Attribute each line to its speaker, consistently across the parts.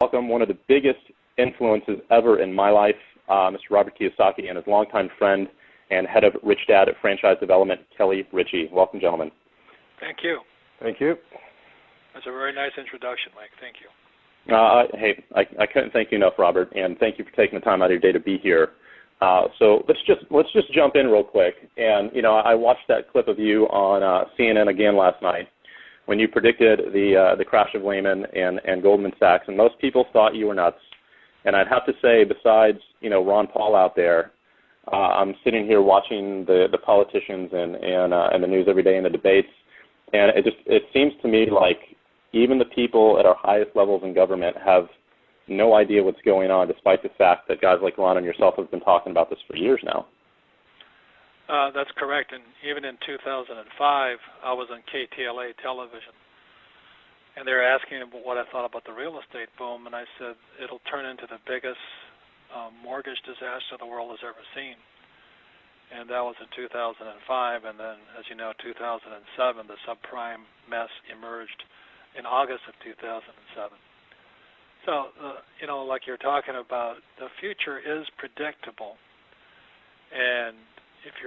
Speaker 1: Welcome one of the biggest influences ever in my life, Mr. Robert Kiyosaki, and his longtime friend and head of Rich Dad at Franchise Development, Kelly Ritchie. Welcome, gentlemen.
Speaker 2: Thank you.
Speaker 3: Thank you.
Speaker 2: That's a very nice introduction, Mike. Thank you.
Speaker 1: Hey, I couldn't thank you enough, Robert, and thank you for taking the time out of your day to be here. So let's just jump in real quick. And I watched that clip of you on CNN again last night when you predicted the crash of Lehman and Goldman Sachs, and most people thought you were nuts. And I'd have to say, besides Ron Paul out there, I'm sitting here watching the politicians and the news every day and the debates, and it seems to me like even the people at our highest levels in government have no idea what's going on, despite the fact that guys like Ron and yourself have been talking about this for years now.
Speaker 2: That's correct. And even in 2005, I was on KTLA television, and they were asking what I thought about the real estate boom, and I said it'll turn into the biggest mortgage disaster the world has ever seen. And that was in 2005, and then, as you know, 2007, the subprime mess emerged in August of 2007. So, like you're talking about, the future is predictable, and if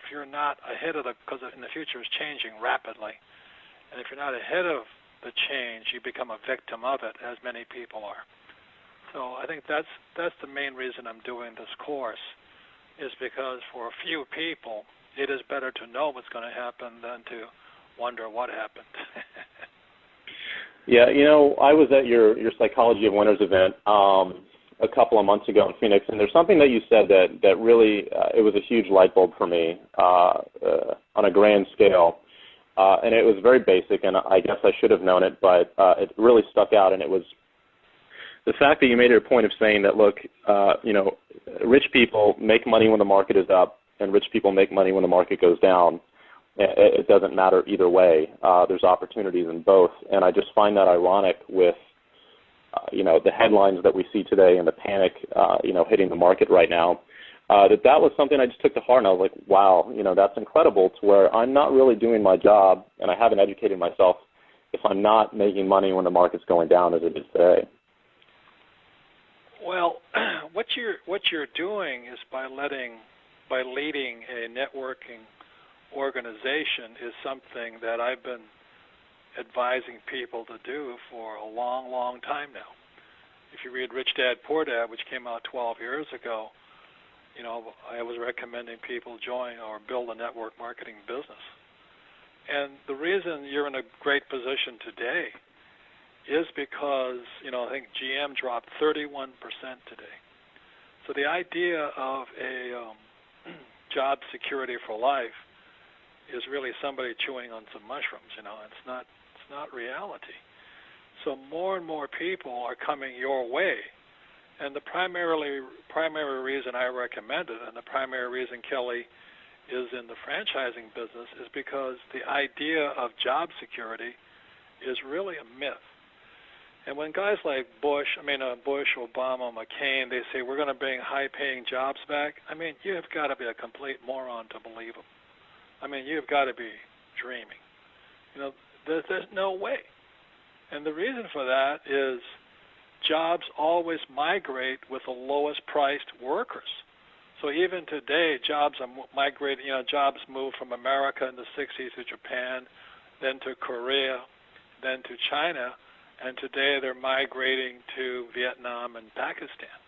Speaker 2: you're not ahead of because in the future is changing rapidly, and if you're not ahead of the change, you become a victim of it, as many people are. So I think that's the main reason I'm doing this course, is because for a few people, it is better to know what's going to happen than to wonder what happened.
Speaker 1: Yeah, I was at your Psychology of Winners event a couple of months ago in Phoenix, and there's something that you said that really, it was a huge light bulb for me on a grand scale, and it was very basic, and I guess I should have known it, but it really stuck out, and it was the fact that you made it a point of saying that, look, rich people make money when the market is up, and rich people make money when the market goes down. It doesn't matter either way. There's opportunities in both, and I just find that ironic with, the headlines that we see today and the panic, hitting the market right now. That was something I just took to heart, and I was like, wow, that's incredible. To where I'm not really doing my job, and I haven't educated myself if I'm not making money when the market's going down as it is today.
Speaker 2: Well, what you're doing is by leading a networking organization is something that I've been advising people to do for a long, long time now. If you read Rich Dad, Poor Dad, which came out 12 years ago, I was recommending people join or build a network marketing business. And the reason you're in a great position today is because, I think GM dropped 31% today. So the idea of a job security for life is really somebody chewing on some mushrooms. It's not reality. So more and more people are coming your way, and the primary reason I recommend it, and the primary reason Kelly is in the franchising business, is because the idea of job security is really a myth. And when guys like Bush, Obama, McCain, they say we're going to bring high-paying jobs back, you have got to be a complete moron to believe them. You've got to be dreaming. There's no way. And the reason for that is jobs always migrate with the lowest priced workers. So even today, jobs are migrating, jobs moved from America in the 60s to Japan, then to Korea, then to China, and today they're migrating to Vietnam and Pakistan.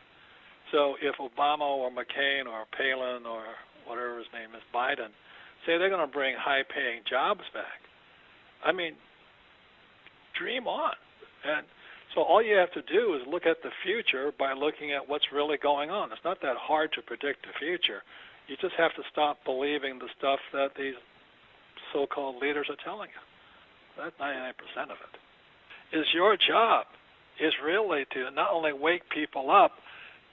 Speaker 2: So if Obama or McCain or Palin or whatever his name is, Biden, say they're going to bring high-paying jobs back, dream on. And so all you have to do is look at the future by looking at what's really going on. It's not that hard to predict the future. You just have to stop believing the stuff that these so-called leaders are telling you. That's 99% of it. Is your job is really to not only wake people up,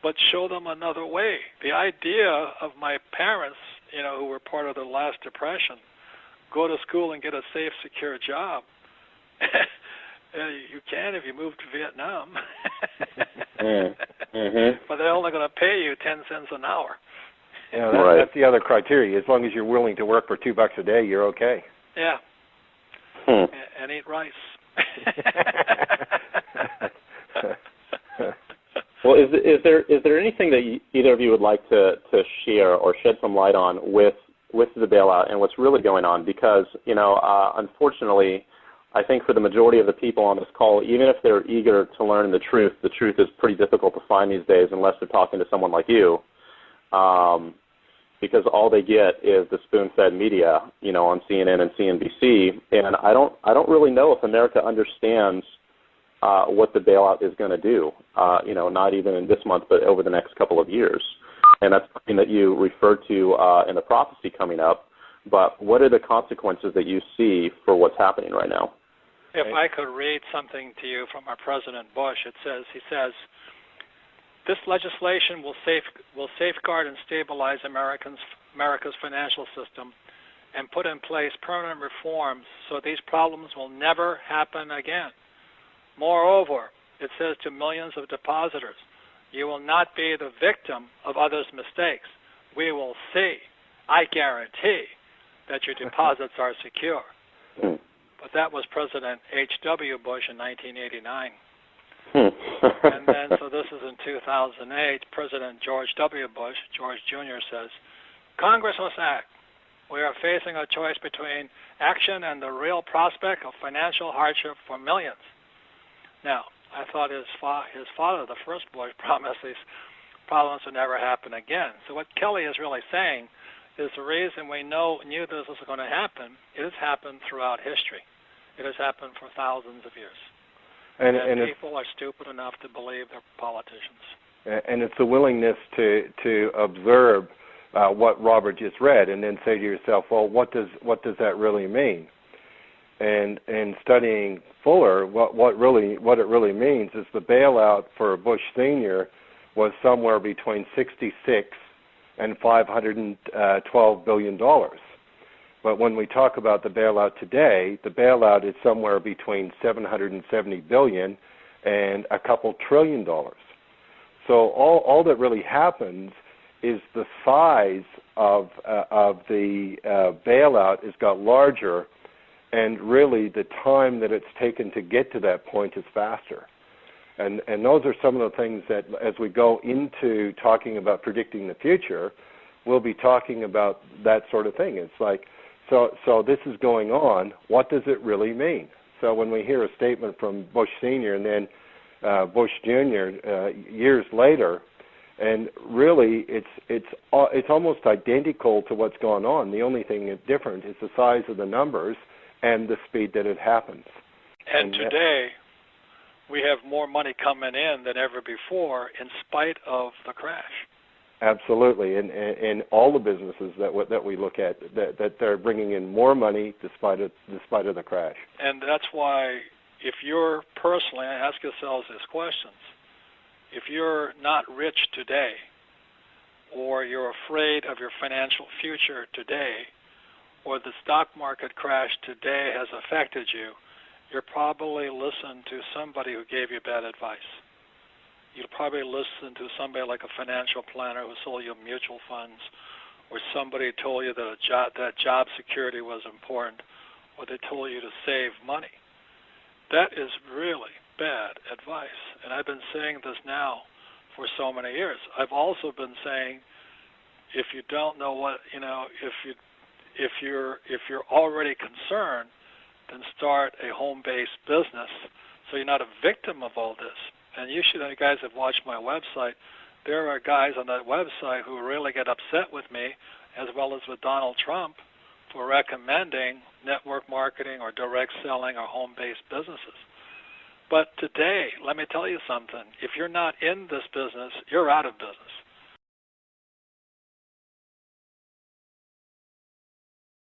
Speaker 2: but show them another way. The idea of my parents, who were part of the last depression, go to school and get a safe, secure job. You can if you move to Vietnam. But they're only going to pay you 10 cents an hour.
Speaker 3: That's the other criteria. As long as you're willing to work for $2 a day, you're okay.
Speaker 2: Yeah. And eat rice.
Speaker 1: Well, is there anything that either of you would like to share or shed some light on with the bailout and what's really going on? Because, unfortunately, I think for the majority of the people on this call, even if they're eager to learn the truth is pretty difficult to find these days unless they're talking to someone like you, because all they get is the spoon-fed media, on CNN and CNBC, and I don't really know if America understands what the bailout is going to do, not even in this month, but over the next couple of years. And that's something that you referred to in the prophecy coming up. But what are the consequences that you see for what's happening right now?
Speaker 2: If I could read something to you from our President Bush, he says, this legislation will safeguard and stabilize America's financial system and put in place permanent reforms so these problems will never happen again. Moreover, it says to millions of depositors, you will not be the victim of others' mistakes. We will see, I guarantee, that your deposits are secure. But that was President H.W. Bush in 1989. And then, so this is in 2008, President George W. Bush, George Jr. says, Congress must act. We are facing a choice between action and the real prospect of financial hardship for millions. Now, I thought his father, the first Bush, promised these problems would never happen again. So what Kelly is really saying is the reason we knew this was going to happen, it has happened throughout history. It has happened for thousands of years. And people are stupid enough to believe they're politicians.
Speaker 3: And it's the willingness to observe what Robert just read and then say to yourself, well, what does that really mean? And studying Fuller, what it really means is the bailout for Bush Sr. was somewhere between $66 and $512 billion. But when we talk about the bailout today, the bailout is somewhere between $770 billion and a couple $1 trillion. So all that really happens is the size of the bailout has got larger, and really the time that it's taken to get to that point is faster. And those are some of the things that as we go into talking about predicting the future, we'll be talking about that sort of thing. It's like, so this is going on, what does it really mean? So when we hear a statement from Bush Sr. and then Bush Jr. Years later, and really it's almost identical to what's going on. The only thing that's different is the size of the numbers and the speed that it happens.
Speaker 2: And today, we have more money coming in than ever before in spite of the crash.
Speaker 3: Absolutely, and all the businesses that we look at, that they're bringing in more money despite of the crash.
Speaker 2: And that's why, if you're personally, ask yourselves these questions. If you're not rich today, or you're afraid of your financial future today, or the stock market crash today has affected you, you'll probably listen to somebody who gave you bad advice. You'll probably listen to somebody like a financial planner who sold you mutual funds, or somebody told you that that job security was important, or they told you to save money. That is really bad advice, and I've been saying this now for so many years. I've also been saying, if you don't know what, if you're already concerned, then start a home-based business so you're not a victim of all this. And you guys have watched my website. There are guys on that website who really get upset with me, as well as with Donald Trump, for recommending network marketing or direct selling or home-based businesses. But today, let me tell you something. If you're not in this business, you're out of business.